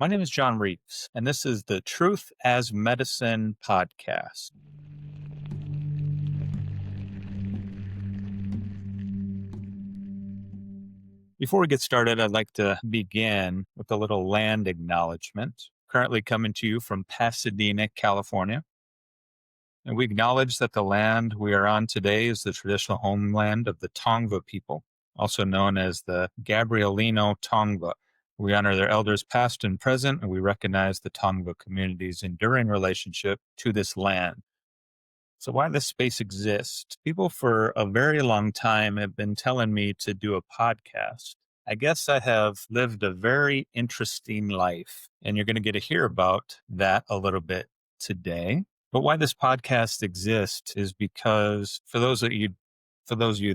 My name is John Reeves, and this is the Truth as Medicine podcast. Before we get started, I'd like to begin with a little land acknowledgement. Currently coming to you from Pasadena, California. And we acknowledge that the land we are on today is the traditional homeland of the Tongva people, also known as the Gabrielino Tongva. We honor their elders past and present, and we recognize the Tongva community's enduring relationship to this land. So why this space exists? People for a very long time have been telling me to do a podcast. I guess I have lived a very interesting life, and you're going to get to hear about that a little bit today. But why this podcast exists is because for those of you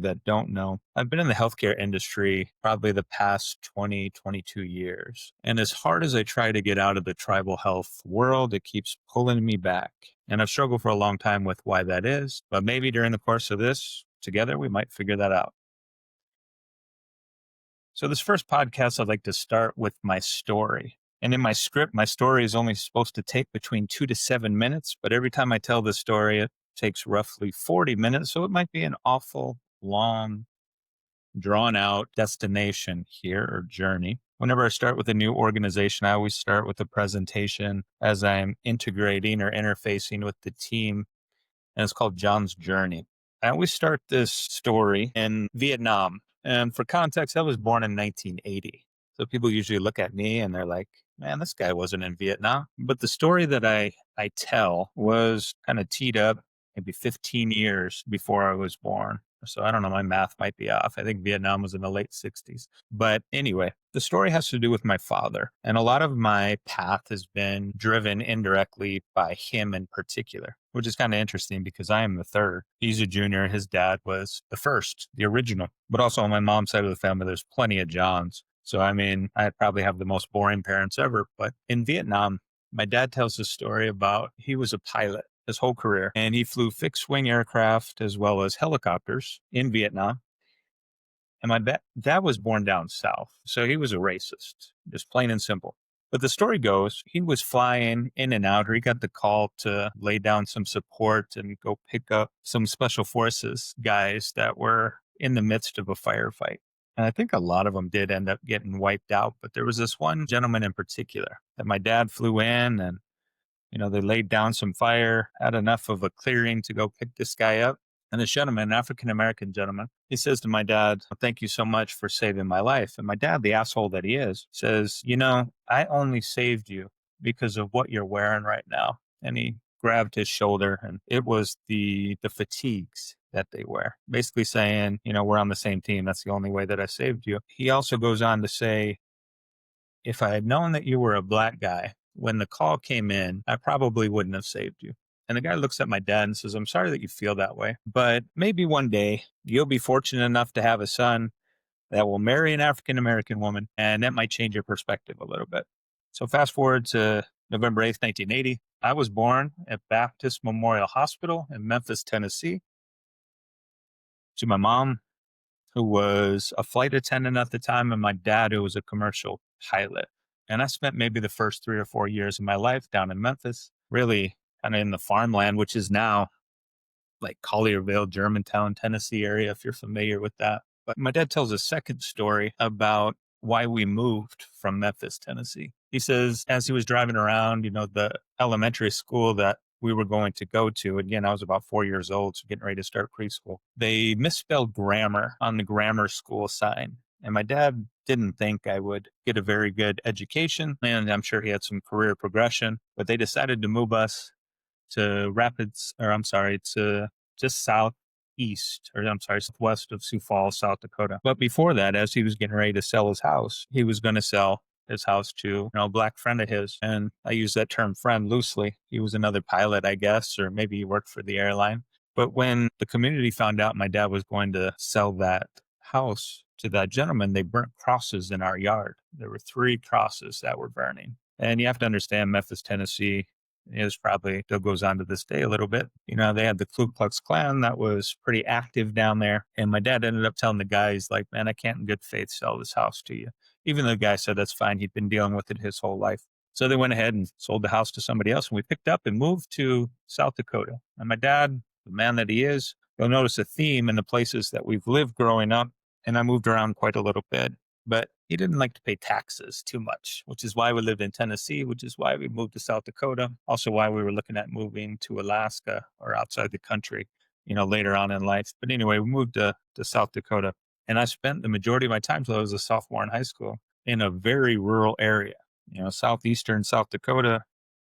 that don't know, I've been in the healthcare industry probably the past 20, 22 years. And as hard as I try to get out of the tribal health world, it keeps pulling me back. And I've struggled for a long time with why that is. But maybe during the course of this, together, we might figure that out. So this first podcast, I'd like to start with my story. And in my script, my story is only supposed to take between 2 to 7 minutes. But every time I tell the story, it takes roughly 40 minutes. So it might be an awful long, drawn out destination here or journey. Whenever I start with a new organization, I always start with a presentation as I'm integrating or interfacing with the team. And it's called John's Journey. I always start this story in Vietnam. And for context, I was born in 1980. So people usually look at me and they're like, man, this guy wasn't in Vietnam. But the story that I tell was kind of teed up maybe 15 years before I was born. So I don't know, my math might be off. I think Vietnam was in the late 60s. But anyway, the story has to do with my father. And a lot of my path has been driven indirectly by him in particular, which is kind of interesting because I am the third. He's a junior. His dad was the first, the original. But also on my mom's side of the family, there's plenty of Johns. So, I mean, I probably have the most boring parents ever. But in Vietnam, my dad tells a story about he was a pilot his whole career, and he flew fixed wing aircraft as well as helicopters in Vietnam. And my dad was born down south, so he was a racist, just plain and simple. But the story goes, he was flying in and out, or he got the call to lay down some support and go pick up some special forces guys that were in the midst of a firefight. And I think a lot of them did end up getting wiped out, but there was this one gentleman in particular that my dad flew in and they laid down some fire, had enough of a clearing to go pick this guy up. And this gentleman, an African-American gentleman, he says to my dad, thank you so much for saving my life. And my dad, the asshole that he is, says, I only saved you because of what you're wearing right now. And he grabbed his shoulder, and it was the fatigues that they wear. Basically saying, we're on the same team. That's the only way that I saved you. He also goes on to say, if I had known that you were a black guy, when the call came in, I probably wouldn't have saved you. And the guy looks at my dad and says, I'm sorry that you feel that way, but maybe one day you'll be fortunate enough to have a son that will marry an African-American woman, and that might change your perspective a little bit. So fast forward to November 8th, 1980. I was born at Baptist Memorial Hospital in Memphis, Tennessee, to my mom, who was a flight attendant at the time, and my dad, who was a commercial pilot. And I spent maybe the first 3 or 4 years of my life down in Memphis, really kind of in the farmland, which is now like Collierville, Germantown, Tennessee area, if you're familiar with that. But my dad tells a second story about why we moved from Memphis, Tennessee. He says, as he was driving around, the elementary school that we were going to go to, again, I was about 4 years old, so getting ready to start preschool. They misspelled grammar on the grammar school sign. And my dad didn't think I would get a very good education, and I'm sure he had some career progression, but they decided to move us to to just southwest of Sioux Falls, South Dakota. But before that, as he was getting ready to sell his house, he was going to sell his house to a black friend of his. And I use that term friend loosely. He was another pilot, I guess, or maybe he worked for the airline. But when the community found out my dad was going to sell that house to that gentleman, they burnt crosses in our yard. There were 3 crosses that were burning. And you have to understand, Memphis, Tennessee is probably still goes on to this day a little bit. They had the Ku Klux Klan that was pretty active down there. And my dad ended up telling the guys, like, man, I can't in good faith sell this house to you. Even though the guy said that's fine. He'd been dealing with it his whole life. So they went ahead and sold the house to somebody else, and we picked up and moved to South Dakota. And my dad, the man that he is, you'll notice a theme in the places that we've lived growing up. And I moved around quite a little bit, but he didn't like to pay taxes too much, which is why we lived in Tennessee, which is why we moved to South Dakota. Also, why we were looking at moving to Alaska or outside the country, later on in life. But anyway, we moved to South Dakota. And I spent the majority of my time till I was a sophomore in high school in a very rural area. Southeastern South Dakota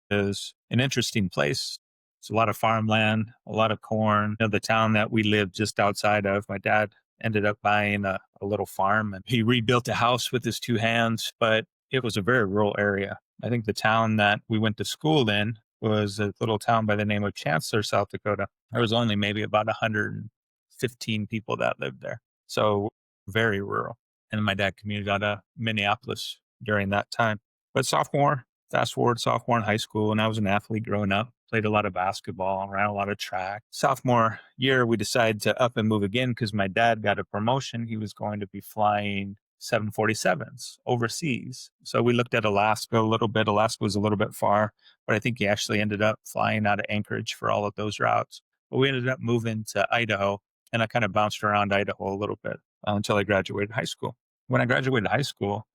is an interesting place. It's a lot of farmland, a lot of corn. The town that we lived just outside of, my dad ended up buying a little farm, and he rebuilt a house with his two hands, but it was a very rural area. I think the town that we went to school in was a little town by the name of Chancellor, South Dakota. There was only maybe about 115 people that lived there. So very rural. And my dad commuted out of Minneapolis during that time. But fast forward sophomore in high school, and I was an athlete growing up, played a lot of basketball, ran a lot of track. Sophomore year, we decided to up and move again because my dad got a promotion. He was going to be flying 747s overseas. So we looked at Alaska a little bit. Alaska was a little bit far, but I think he actually ended up flying out of Anchorage for all of those routes. But we ended up moving to Idaho, and I kind of bounced around Idaho a little bit until I graduated high school. When I graduated high school,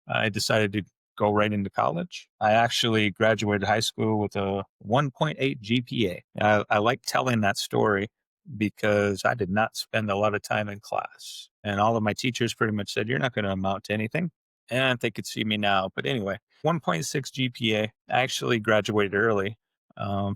I decided to go right into college. I actually graduated high school with a 1.8 GPA. I like telling that story because I did not spend a lot of time in class. And all of my teachers pretty much said, you're not going to amount to anything. And they could see me now. But anyway, 1.6 GPA. I actually graduated early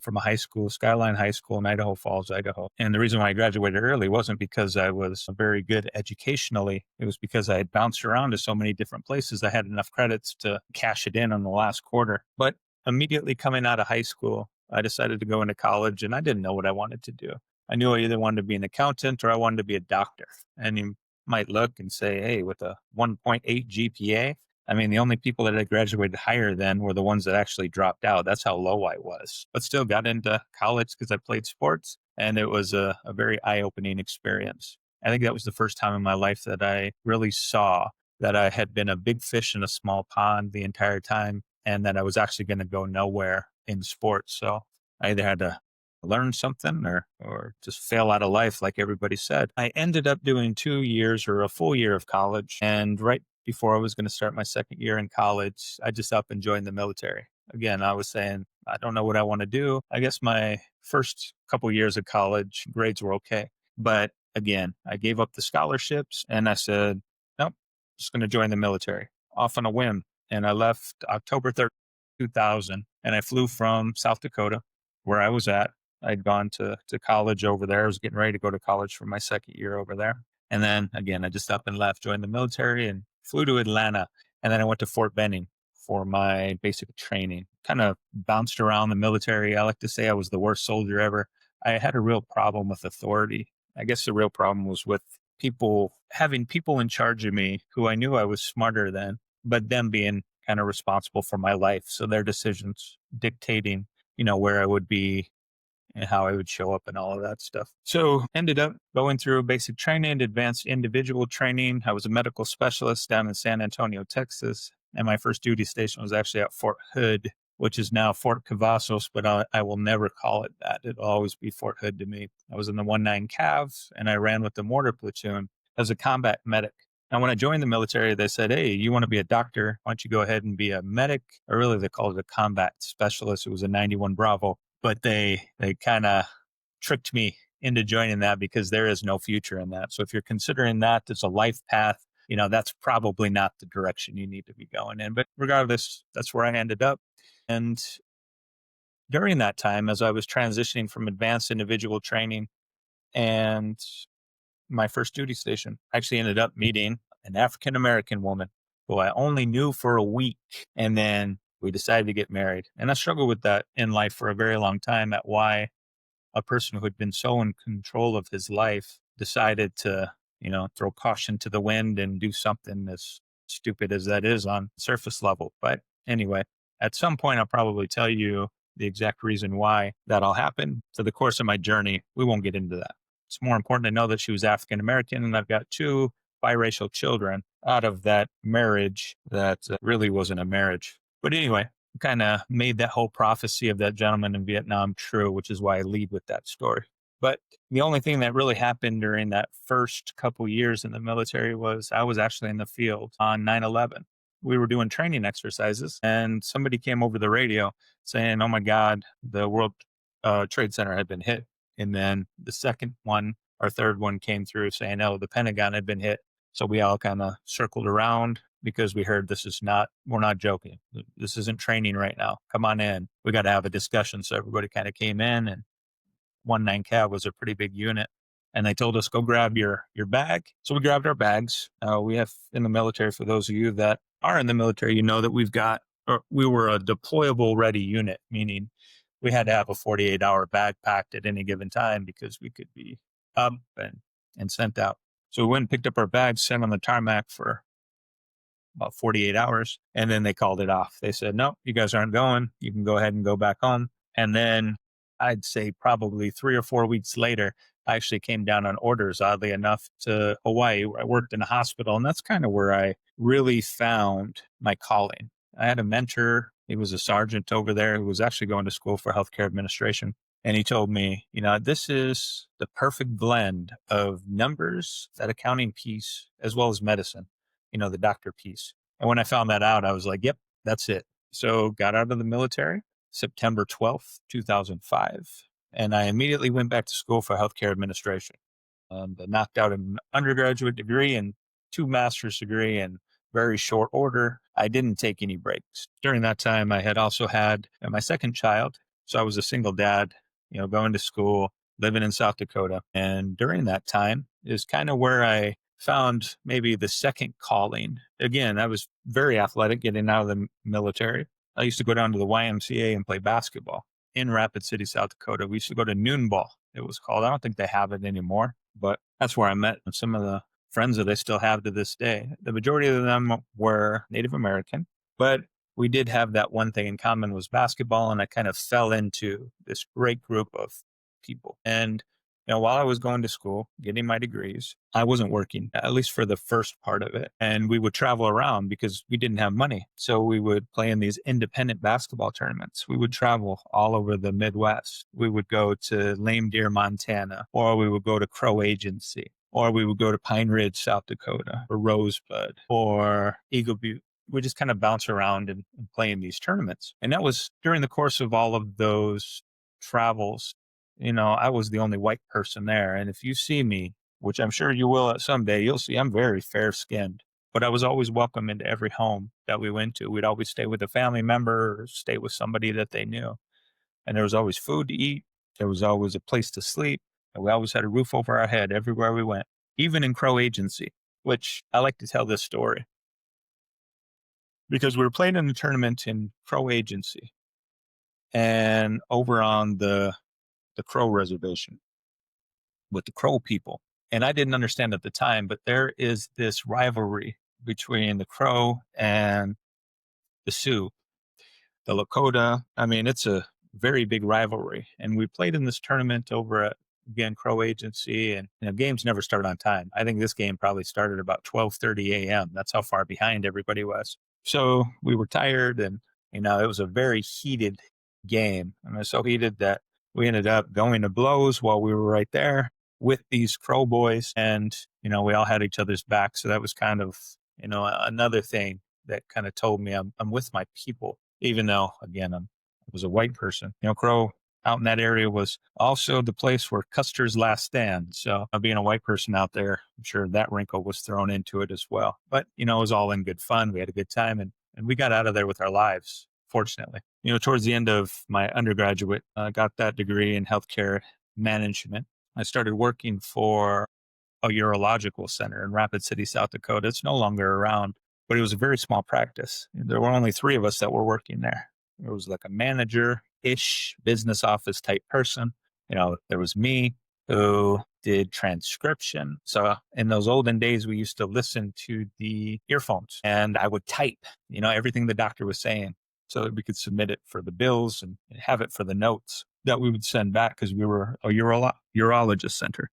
from a high school, Skyline High School in Idaho Falls, Idaho. And the reason why I graduated early wasn't because I was very good educationally. It was because I had bounced around to so many different places. I had enough credits to cash it in on the last quarter. But immediately coming out of high school, I decided to go into college, and I didn't know what I wanted to do. I knew I either wanted to be an accountant or I wanted to be a doctor. And you might look and say, hey, with a 1.8 GPA, I mean, the only people that had graduated higher then were the ones that actually dropped out. That's how low I was, but still got into college because I played sports, and it was a very eye-opening experience. I think that was the first time in my life that I really saw that I had been a big fish in a small pond the entire time, and that I was actually going to go nowhere in sports. So I either had to learn something or just fail out of life, like everybody said. I ended up doing 2 years or a full year of college, and right before I was going to start my second year in college, I just up and joined the military. Again, I was saying, I don't know what I want to do. I guess my first couple years of college grades were okay. But again, I gave up the scholarships and I said, nope, just going to join the military off on a whim. And I left October 3rd, 2000, and I flew from South Dakota, where I was at. I'd gone to college over there. I was getting ready to go to college for my second year over there. And then again, I just up and left, joined the military, and flew to Atlanta. And then I went to Fort Benning for my basic training. Kind of bounced around the military. I like to say I was the worst soldier ever. I had a real problem with authority. I guess the real problem was with having people in charge of me who I knew I was smarter than, but them being kind of responsible for my life. So their decisions dictating, where I would be and how I would show up and all of that stuff. So ended up going through basic training, advanced individual training. I was a medical specialist down in San Antonio, Texas. And my first duty station was actually at Fort Hood, which is now Fort Cavazos, but I will never call it that. It'll always be Fort Hood to me. I was in the 19 Cav, and I ran with the mortar platoon as a combat medic. Now, when I joined the military, they said, hey, you want to be a doctor? Why don't you go ahead and be a medic? Or really, they called it a combat specialist. It was a 91 Bravo. But they kind of tricked me into joining that because there is no future in that. So if you're considering that as a life path, that's probably not the direction you need to be going in. But regardless, that's where I ended up. And during that time, as I was transitioning from advanced individual training and my first duty station, I actually ended up meeting an African American woman who I only knew for a week. And then we decided to get married. And I struggled with that in life for a very long time, at why a person who had been so in control of his life decided to, throw caution to the wind and do something as stupid as that is on surface level. But anyway, at some point, I'll probably tell you the exact reason why that all happened. For the course of my journey, we won't get into that. It's more important to know that she was African American, and I've got 2 biracial children out of that marriage that really wasn't a marriage. But anyway, kind of made that whole prophecy of that gentleman in Vietnam true, which is why I lead with that story. But the only thing that really happened during that first couple years in the military was I was actually in the field on 9/11. We were doing training exercises, and somebody came over the radio saying, "Oh my God, the World Trade Center had been hit." And then the second one or third one came through saying, "Oh, the Pentagon had been hit." So we all kind of circled around because we heard we're not joking. This isn't training right now. Come on in. We got to have a discussion. So everybody kind of came in, and 19 Cav was a pretty big unit. And they told us, go grab your bag. So we grabbed our bags. We have in the military, for those of you that are in the military, you know that we were a deployable ready unit, meaning we had to have a 48-hour bag packed at any given time because we could be up and sent out. So we went and picked up our bags, sent on the tarmac for about 48 hours. And then they called it off. They said, no, you guys aren't going. You can go ahead and go back home. And then I'd say probably 3 or 4 weeks later, I actually came down on orders, oddly enough, to Hawaii, where I worked in a hospital. And that's kind of where I really found my calling. I had a mentor. He was a sergeant over there who was actually going to school for healthcare administration. And he told me, this is the perfect blend of numbers, that accounting piece, as well as medicine, the doctor piece. And when I found that out, I was like, yep, that's it. So got out of the military September 12th, 2005. And I immediately went back to school for healthcare administration. I knocked out an undergraduate degree and 2 master's degree in very short order. I didn't take any breaks. During that time, I had also had my second child. So I was a single dad, going to school, living in South Dakota. And during that time is kind of where I found maybe the second calling. Again, I was very athletic getting out of the military. I used to go down to the YMCA and play basketball in Rapid City, South Dakota. We used to go to noon ball, it was called. I don't think they have it anymore, but that's where I met some of the friends that I still have to this day. The majority of them were Native American, but we did have that one thing in common was basketball. And I kind of fell into this great group of people. And while I was going to school, getting my degrees, I wasn't working, at least for the first part of it. And we would travel around because we didn't have money. So we would play in these independent basketball tournaments. We would travel all over the Midwest. We would go to Lame Deer, Montana, or we would go to Crow Agency, or we would go to Pine Ridge, South Dakota, or Rosebud, or Eagle Butte. We just kind of bounce around and play in these tournaments. And that was during the course of all of those travels. I was the only white person there. And if you see me, which I'm sure you will at some day, you'll see I'm very fair skinned. But I was always welcome into every home that we went to. We'd always stay with a family member or stay with somebody that they knew. And there was always food to eat. There was always a place to sleep. And we always had a roof over our head everywhere we went, even in Crow Agency, which I like to tell this story because we were playing in a tournament in Crow Agency and over on the Crow reservation with the Crow people. And I didn't understand at the time, but there is this rivalry between the Crow and the Sioux, the Lakota. I mean, it's a very big rivalry. And we played in this tournament over at, again, Crow Agency, and games never start on time. I think this game probably started about 12:30 a.m. That's how far behind everybody was. So we were tired, and it was a very heated game. And it was so heated that we ended up going to blows while we were right there with these Crow boys, and we all had each other's back. So that was kind of another thing that kind of told me I'm with my people, even though again I was a white person. Crow out in that area was also the place where Custer's last stand. So being a white person out there, I'm sure that wrinkle was thrown into it as well. But, it was all in good fun. We had a good time and we got out of there with our lives, fortunately. Towards the end of my undergraduate, I got that degree in healthcare management. I started working for a urological center in Rapid City, South Dakota. It's no longer around, but it was a very small practice. There were only 3 of us that were working there. It was like a manager-ish business office type person. There was me who did transcription. So in those olden days, we used to listen to the earphones and I would type, everything the doctor was saying so that we could submit it for the bills and have it for the notes that we would send back because we were a urologist center.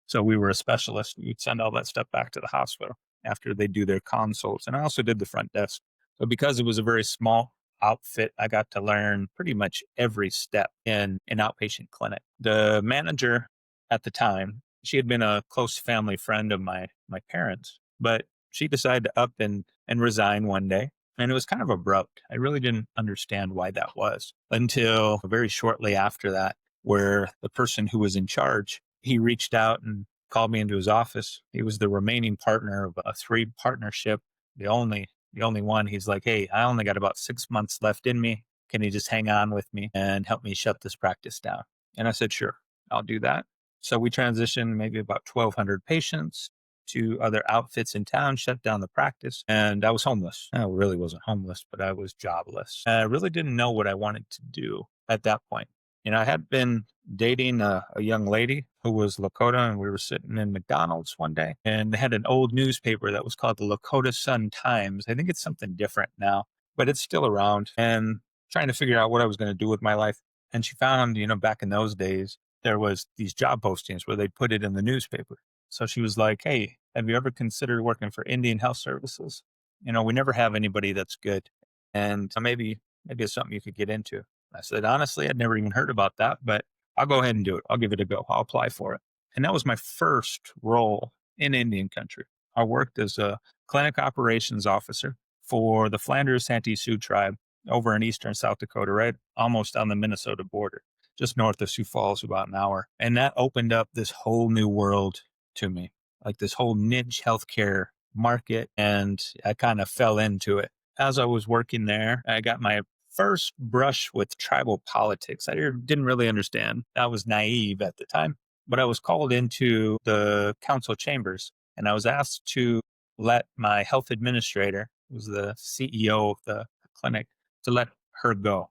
So we were a specialist. We would send all that stuff back to the hospital after they do their consults. And I also did the front desk. So because it was a very small outfit, I got to learn pretty much every step in an outpatient clinic. The manager at the time, she had been a close family friend of my parents, but she decided to up and resign one day. And it was kind of abrupt. I really didn't understand why that was until very shortly after that, where the person who was in charge, he reached out and called me into his office. He was the remaining partner of a three partnership, the only one. He's like, "Hey, I only got about 6 months left in me. Can you just hang on with me and help me shut this practice down?" And I said, "Sure, I'll do that." So we transitioned maybe about 1,200 patients to other outfits in town, shut down the practice, and I was homeless. I really wasn't homeless, but I was jobless. I really didn't know what I wanted to do at that point. I had been dating a young lady who was Lakota, and we were sitting in McDonald's one day, and they had an old newspaper that was called the Lakota Sun Times. I think it's something different now, but it's still around, and trying to figure out what I was going to do with my life. And she found, back in those days, there was these job postings where they'd put it in the newspaper. So she was like, "Hey, have you ever considered working for Indian Health Services? We never have anybody that's good. And maybe it's something you could get into." I said, "Honestly, I'd never even heard about that, but I'll go ahead and do it. I'll give it a go. I'll apply for it." And that was my first role in Indian country. I worked as a clinic operations officer for the Flanders Santee Sioux tribe over in eastern South Dakota, right almost on the Minnesota border, just north of Sioux Falls, about an hour. And that opened up this whole new world to me, like this whole niche healthcare market. And I kind of fell into it. As I was working there, I got my first brush with tribal politics. I didn't really understand. I was naive at the time, but I was called into the council chambers and I was asked to let my health administrator, who was the CEO of the clinic, to let her go.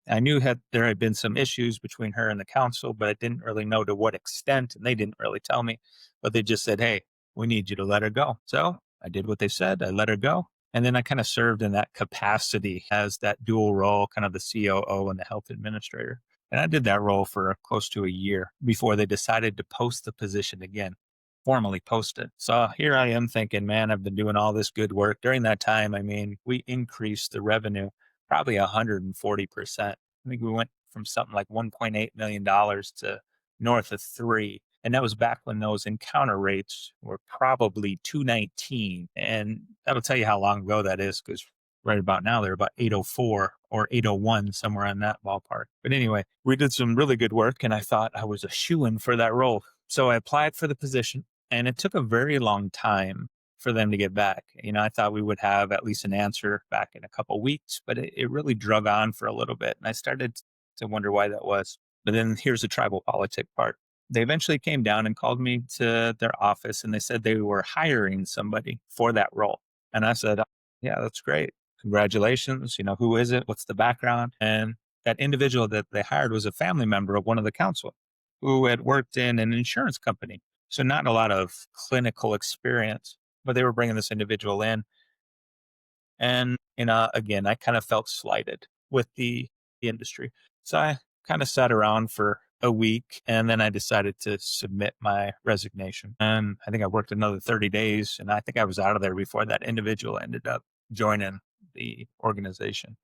I knew there had been some issues between her and the council, but I didn't really know to what extent, and they didn't really tell me. But they just said, "Hey, we need you to let her go." So I did what they said. I let her go. And then I kind of served in that capacity as that dual role, kind of the COO and the health administrator. And I did that role for close to a year before they decided to post the position again, formally post it. So here I am thinking, man, I've been doing all this good work. During that time, I mean, we increased the revenue probably 140%. I think we went from something like $1.8 million to north of three. And that was back when those encounter rates were probably 219. And that'll tell you how long ago that is, because right about now they're about 804 or 801, somewhere in that ballpark. But anyway, we did some really good work and I thought I was a shoo-in for that role. So I applied for the position and it took a very long time for them to get back. I thought we would have at least an answer back in a couple weeks, but it really drug on for a little bit. And I started to wonder why that was. But then here's the tribal politic part. They eventually came down and called me to their office and they said they were hiring somebody for that role. And I said, "Yeah, that's great. Congratulations. Who is it? What's the background?" And that individual that they hired was a family member of one of the council who had worked in an insurance company. So not a lot of clinical experience, but they were bringing this individual in. And, again, I kind of felt slighted with the industry. So I kind of sat around for a week and then I decided to submit my resignation. And I think I worked another 30 days and I think I was out of there before that individual ended up joining the organization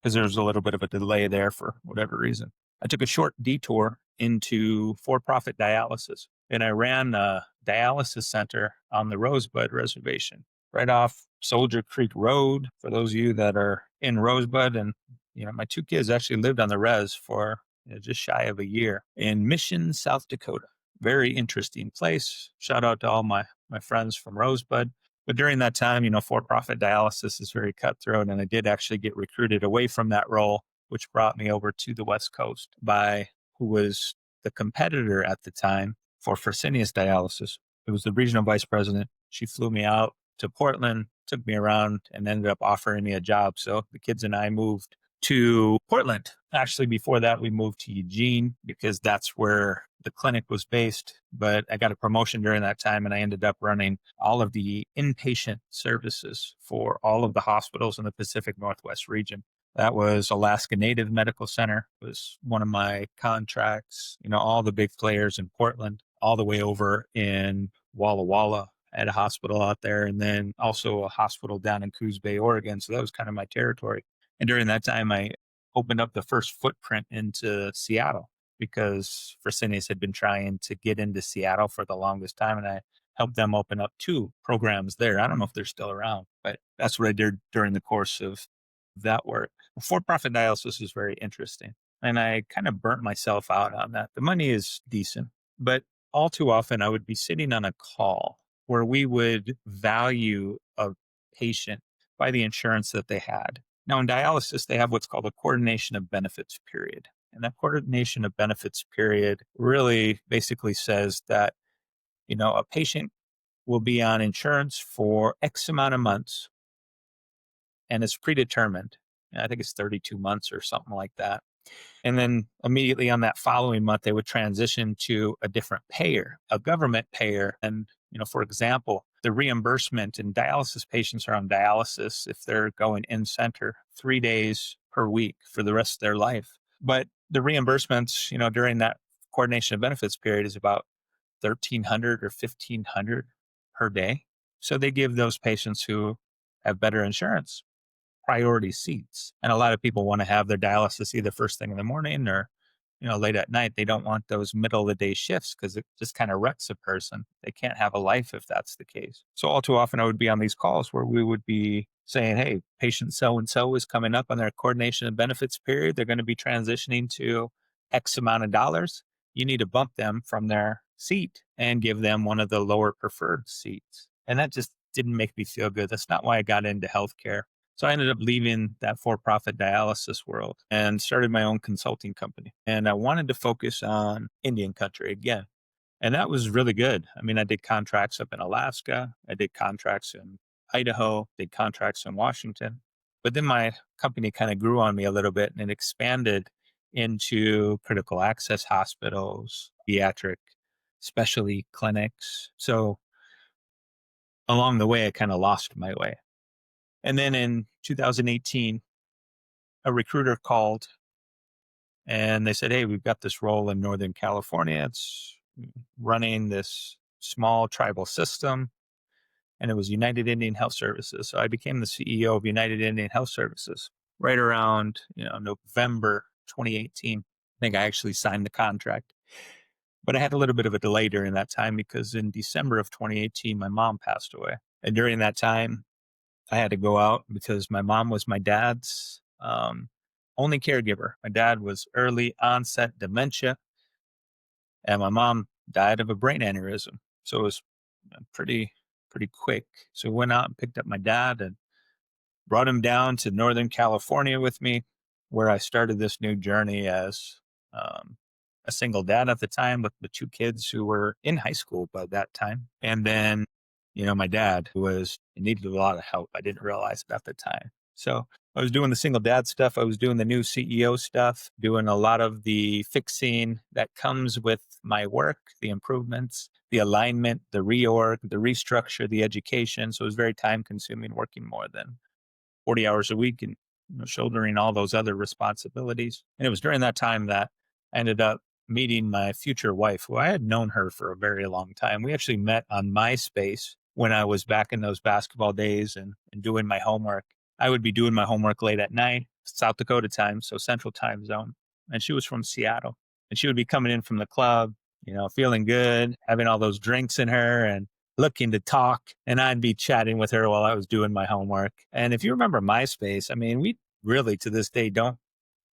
because there was a little bit of a delay there for whatever reason. I took a short detour into for profit dialysis and I ran a dialysis center on the Rosebud Reservation right off Soldier Creek Road. For those of you that are in Rosebud, and my two kids actually lived on the res for just shy of a year in Mission, South Dakota. Very interesting place. Shout out to all my friends from Rosebud. But during that time, for-profit dialysis is very cutthroat, and I did actually get recruited away from that role, which brought me over to the West Coast by who was the competitor at the time for Fresenius Dialysis. It was the regional vice president. She flew me out to Portland, took me around, and ended up offering me a job. So the kids and I moved to Portland. Actually, before that, we moved to Eugene because that's where the clinic was based. But I got a promotion during that time and I ended up running all of the inpatient services for all of the hospitals in the Pacific Northwest region. That was Alaska Native Medical Center was one of my contracts, all the big players in Portland, all the way over in Walla Walla at a hospital out there, and then also a hospital down in Coos Bay, Oregon. So that was kind of my territory. And during that time, I opened up the first footprint into Seattle because Fresenius had been trying to get into Seattle for the longest time. And I helped them open up two programs there. I don't know if they're still around, but that's what I did during the course of that work. For profit dialysis is very interesting. And I kind of burnt myself out on that. The money is decent, but all too often I would be sitting on a call where we would value a patient by the insurance that they had. Now, in dialysis, they have what's called a coordination of benefits period. And that coordination of benefits period really basically says that, a patient will be on insurance for X amount of months and it's predetermined. I think it's 32 months or something like that. And then immediately on that following month, they would transition to a different payer, a government payer. And, for example, the reimbursement in dialysis patients are on dialysis if they're going in center 3 days per week for the rest of their life. But the reimbursements, during that coordination of benefits period is about 1,300 or 1,500 per day. So they give those patients who have better insurance priority seats. And a lot of people want to have their dialysis either first thing in the morning or, late at night. They don't want those middle of the day shifts because it just kind of wrecks a person. They can't have a life if that's the case. So all too often I would be on these calls where we would be saying, hey, patient so-and-so is coming up on their coordination and benefits period. They're going to be transitioning to X amount of dollars. You need to bump them from their seat and give them one of the lower preferred seats. And that just didn't make me feel good. That's not why I got into healthcare. So I ended up leaving that for-profit dialysis world and started my own consulting company. And I wanted to focus on Indian country again. And that was really good. I mean, I did contracts up in Alaska. I did contracts in Idaho, did contracts in Washington. But then my company kind of grew on me a little bit and it expanded into critical access hospitals, pediatric specialty clinics. So along the way, I kind of lost my way. And then in 2018, a recruiter called and they said, hey, we've got this role in Northern California. It's running this small tribal system. And it was United Indian Health Services. So I became the CEO of United Indian Health Services right around, November 2018. I think I actually signed the contract. But I had a little bit of a delay during that time because in December of 2018, my mom passed away. And during that time, I had to go out because my mom was my dad's only caregiver. My dad was early onset dementia, and my mom died of a brain aneurysm. So it was pretty quick. So I went out and picked up my dad and brought him down to Northern California with me, where I started this new journey as a single dad at the time with the two kids who were in high school by that time. And then, my dad needed a lot of help. I didn't realize it at the time. So I was doing the single dad stuff. I was doing the new CEO stuff, doing a lot of the fixing that comes with my work, the improvements, the alignment, the reorg, the restructure, the education. So it was very time consuming, working more than 40 hours a week and shouldering all those other responsibilities. And it was during that time that I ended up meeting my future wife, who I had known her for a very long time. We actually met on MySpace when I was back in those basketball days and doing my homework. I would be doing my homework late at night, South Dakota time, so central time zone. And she was from Seattle. And she would be coming in from the club, feeling good, having all those drinks in her and looking to talk. And I'd be chatting with her while I was doing my homework. And if you remember MySpace, I mean, we really to this day don't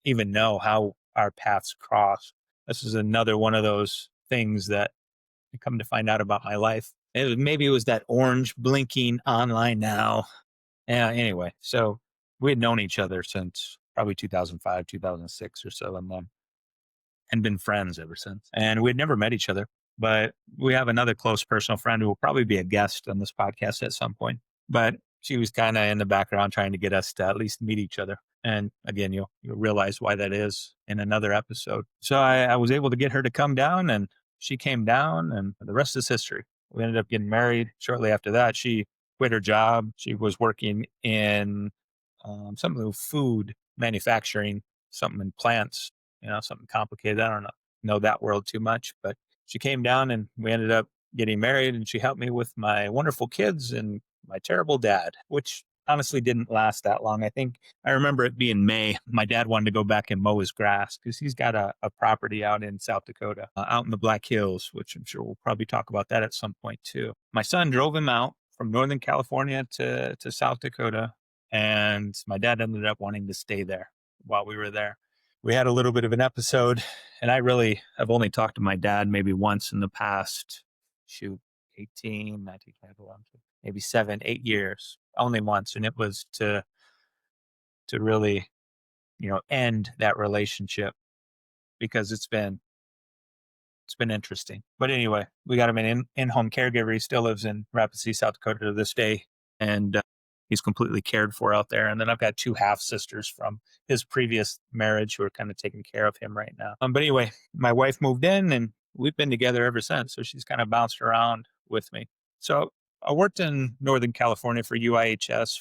even know how our paths crossed. This is another one of those things that I come to find out about my life. Maybe it was that orange blinking online now. Yeah, anyway, so we had known each other since probably 2005, 2006 or so, and been friends ever since. And we had never met each other, but we have another close personal friend who will probably be a guest on this podcast at some point. But she was kind of in the background trying to get us to at least meet each other. And again, you'll realize why that is in another episode. So I was able to get her to come down, and she came down, and the rest is history. We ended up getting married. Shortly after that, she quit her job. She was working in something with food manufacturing, something in plants, something complicated. I don't know that world too much, but she came down and we ended up getting married, and she helped me with my wonderful kids and my terrible dad, which honestly didn't last that long. I remember it being May. My dad wanted to go back and mow his grass because he's got a property out in South Dakota, out in the Black Hills, which I'm sure we'll probably talk about that at some point too. My son drove him out from Northern California to South Dakota, and my dad ended up wanting to stay there while we were there. We had a little bit of an episode, and I really have only talked to my dad maybe once in the past, shoot, 18, 19, 20, maybe 7, 8 years, only once. And it was to really, end that relationship because it's been interesting. But anyway, we got him an in-home caregiver. He still lives in Rapid City, South Dakota to this day. And he's completely cared for out there. And then I've got two half sisters from his previous marriage who are kind of taking care of him right now. But anyway, my wife moved in and we've been together ever since. So she's kind of bounced around with me. So I worked in Northern California for UIHS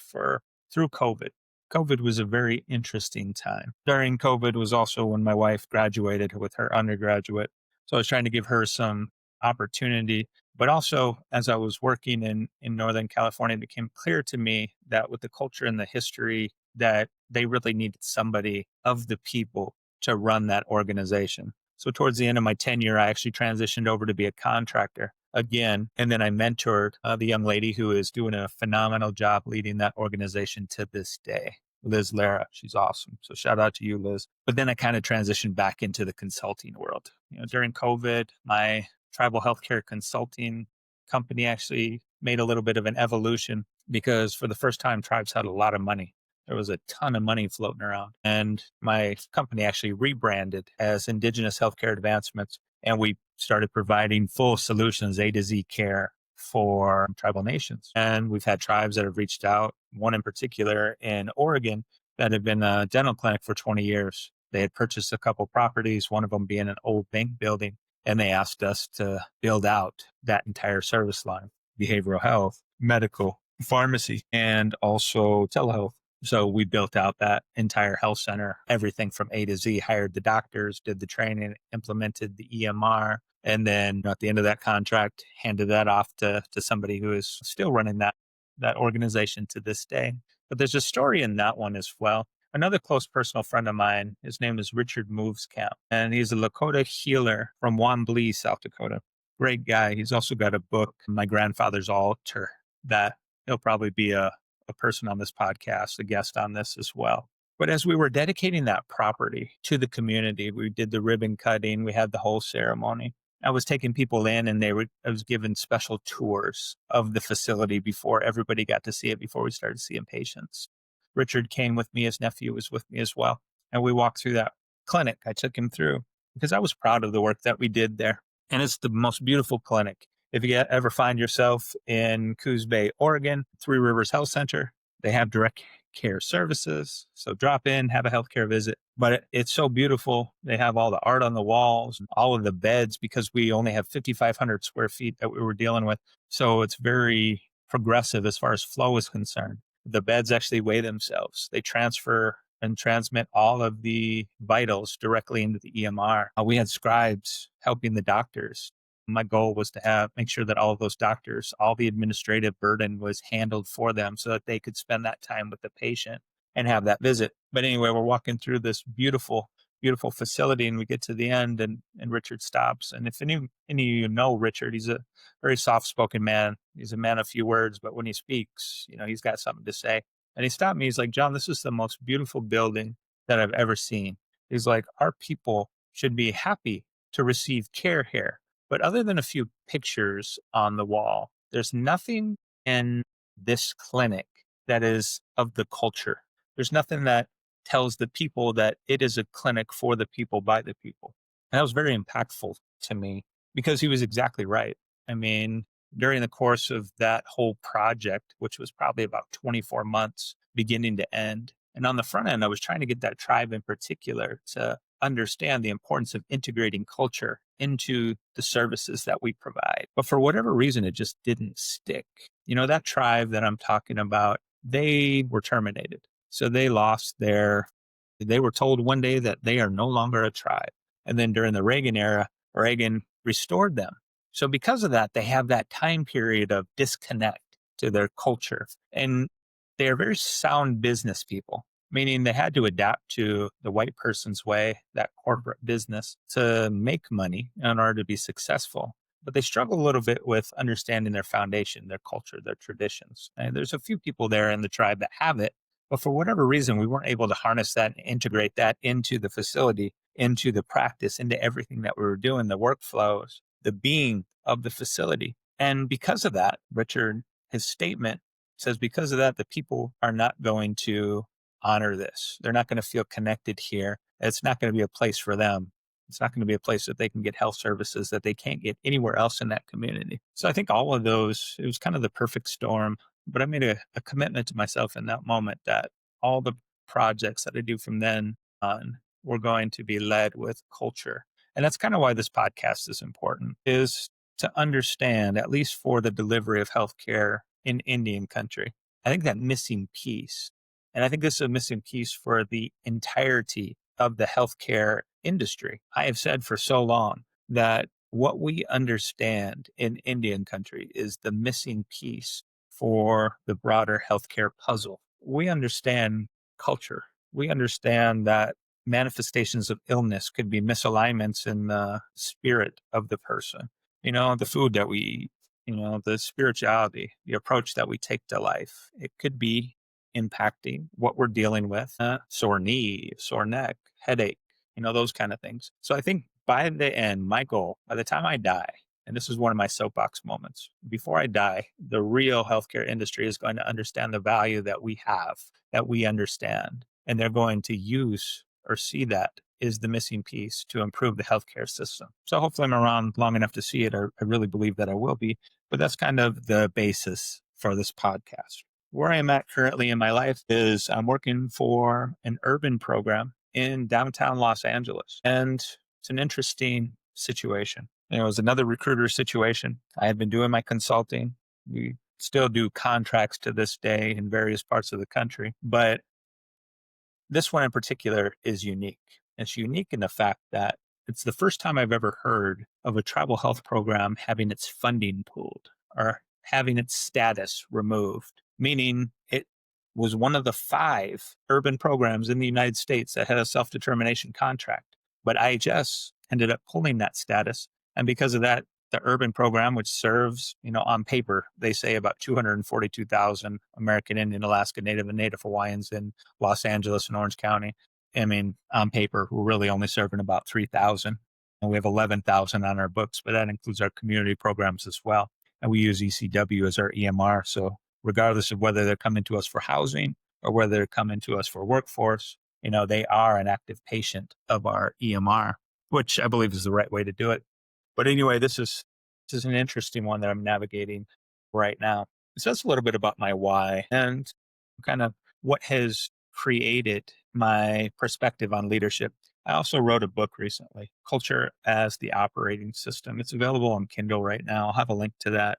through COVID. COVID was a very interesting time. During COVID was also when my wife graduated with her undergraduate. So I was trying to give her some opportunity. But also, as I was working in Northern California, it became clear to me that with the culture and the history, that they really needed somebody of the people to run that organization. So towards the end of my tenure, I actually transitioned over to be a contractor again. And then I mentored the young lady who is doing a phenomenal job leading that organization to this day. Liz Lara. She's awesome. So shout out to you, Liz. But then I kind of transitioned back into the consulting world. During COVID, my tribal healthcare consulting company actually made a little bit of an evolution because for the first time, tribes had a lot of money. There was a ton of money floating around. And my company actually rebranded as Indigenous Healthcare Advancements. And we started providing full solutions, A to Z care for tribal nations. And we've had tribes that have reached out, one in particular in Oregon that had been a dental clinic for 20 years. They had purchased a couple properties, one of them being an old bank building, and they asked us to build out that entire service line, behavioral health, medical, pharmacy, and also telehealth. So we built out that entire health center, everything from A to Z, hired the doctors, did the training, implemented the EMR, and then at the end of that contract, handed that off to somebody who is still running that organization to this day. But there's a story in that one as well. Another close personal friend of mine, his name is Richard Movescamp, and he's a Lakota healer from Wamblee, South Dakota. Great guy. He's also got a book, My Grandfather's Altar, that he'll probably be a person on this podcast, a guest on this as well. But as we were dedicating that property to the community, we did the ribbon cutting, we had the whole ceremony. I was taking people in and I was given special tours of the facility before everybody got to see it, before we started seeing patients. Richard came with me, his nephew was with me as well. And we walked through that clinic. I took him through because I was proud of the work that we did there. And it's the most beautiful clinic. If you ever find yourself in Coos Bay, Oregon, Three Rivers Health Center, they have direct care services. So drop in, have a healthcare visit. But it's so beautiful. They have all the art on the walls, all of the beds, because we only have 5,500 square feet that we were dealing with. So it's very progressive as far as flow is concerned. The beds actually weigh themselves. They transfer and transmit all of the vitals directly into the EMR. We had scribes helping the doctors. My goal was to make sure that all of those doctors, all the administrative burden was handled for them so that they could spend that time with the patient and have that visit. But anyway, we're walking through this beautiful, beautiful facility and we get to the end and Richard stops. And if any of you know Richard, he's a very soft-spoken man. He's a man of few words, but when he speaks, he's got something to say. And he stopped me. He's like, John, this is the most beautiful building that I've ever seen. He's like, our people should be happy to receive care here. But other than a few pictures on the wall, there's nothing in this clinic that is of the culture. There's nothing that tells the people that it is a clinic for the people, by the people. And that was very impactful to me because he was exactly right. I mean, during the course of that whole project, which was probably about 24 months beginning to end, and on the front end, I was trying to get that tribe in particular to understand the importance of integrating culture into the services that we provide. But for whatever reason, it just didn't stick. That tribe that I'm talking about, they were terminated. So they were told one day that they are no longer a tribe. And then during the Reagan era, Reagan restored them. So because of that, they have that time period of disconnect to their culture. And they are very sound business people, meaning they had to adapt to the white person's way, that corporate business, to make money in order to be successful. But they struggle a little bit with understanding their foundation, their culture, their traditions. And there's a few people there in the tribe that have it, but for whatever reason, we weren't able to harness that and integrate that into the facility, into the practice, into everything that we were doing, the workflows, the being of the facility. And because of that, Richard, his statement says, because of that, the people are not going to honor this. They're not going to feel connected here. It's not going to be a place for them. It's not going to be a place that they can get health services that they can't get anywhere else in that community. So I think all of those, it was kind of the perfect storm. But I made a commitment to myself in that moment that all the projects that I do from then on were going to be led with culture. And that's kind of why this podcast is important, is to understand, at least for the delivery of healthcare in Indian country, I think that missing piece, and I think this is a missing piece for the entirety of the healthcare industry. I have said for so long that what we understand in Indian country is the missing piece for the broader healthcare puzzle. We understand culture. We understand that manifestations of illness could be misalignments in the spirit of the person. The food that we eat, the spirituality, the approach that we take to life. It could be impacting what we're dealing with, sore knee, sore neck, headache, those kind of things. So I think by the end, my goal, by the time I die, and this is one of my soapbox moments, before I die, the real healthcare industry is going to understand the value that we have, that we understand, and they're going to use or see that is the missing piece to improve the healthcare system. So hopefully I'm around long enough to see it. I really believe that I will be, but that's kind of the basis for this podcast. Where I am at currently in my life is I'm working for an urban program in downtown Los Angeles. And it's an interesting situation. It was another recruiter situation. I had been doing my consulting. We still do contracts to this day in various parts of the country, but this one in particular is unique. It's unique in the fact that it's the first time I've ever heard of a tribal health program having its funding pulled or having its status removed, meaning it was one of the 5 urban programs in the United States that had a self-determination contract. But IHS ended up pulling that status. And because of that, the urban program, which serves, on paper, they say about 242,000 American Indian, Alaska Native, and Native Hawaiians in Los Angeles and Orange County. I mean, on paper, we're really only serving about 3,000. And we have 11,000 on our books, but that includes our community programs as well. And we use ECW as our EMR. So regardless of whether they're coming to us for housing or whether they're coming to us for workforce, they are an active patient of our EMR, which I believe is the right way to do it. But anyway, this is an interesting one that I'm navigating right now. It says a little bit about my why and kind of what has created my perspective on leadership. I also wrote a book recently, Culture as the Operating System. It's available on Kindle right now. I'll have a link to that.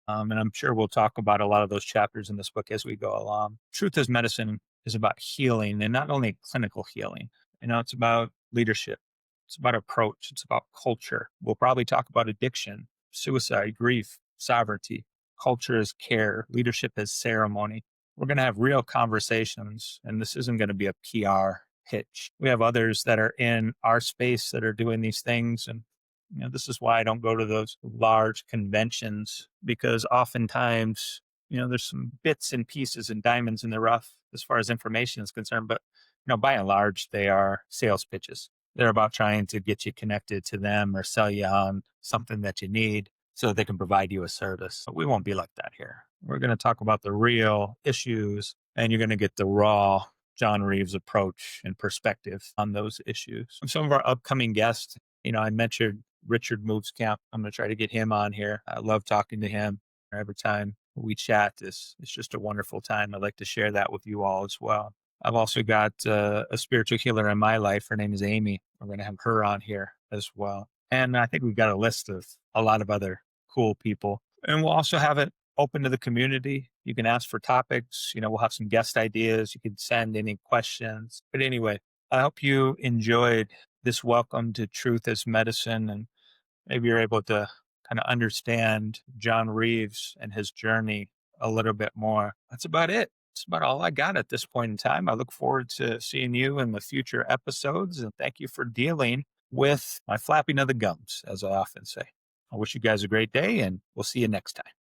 And I'm sure we'll talk about a lot of those chapters in this book as we go along. Truth as Medicine is about healing, and not only clinical healing. It's about leadership. It's about approach. It's about culture. We'll probably talk about addiction, suicide, grief, sovereignty. Culture is care. Leadership is ceremony. We're going to have real conversations, and this isn't going to be a PR pitch. We have others that are in our space that are doing these things. And this is why I don't go to those large conventions, because oftentimes, there's some bits and pieces and diamonds in the rough as far as information is concerned. But, by and large, they are sales pitches. They're about trying to get you connected to them or sell you on something that you need so that they can provide you a service. But we won't be like that here. We're going to talk about the real issues, and you're going to get the raw John Reeves approach and perspective on those issues. And some of our upcoming guests, I mentioned Richard Movescamp. I'm going to try to get him on here. I love talking to him. Every time we chat, it's just a wonderful time. I'd like to share that with you all as well. I've also got a spiritual healer in my life. Her name is Amy. We're going to have her on here as well. And I think we've got a list of a lot of other cool people. And we'll also have it open to the community. You can ask for topics. We'll have some guest ideas. You can send any questions. But anyway, I hope you enjoyed this welcome to Truth as Medicine. And maybe you're able to kind of understand John Reeves and his journey a little bit more. That's about it. That's about all I got at this point in time. I look forward to seeing you in the future episodes, and thank you for dealing with my flapping of the gums, as I often say. I wish you guys a great day, and we'll see you next time.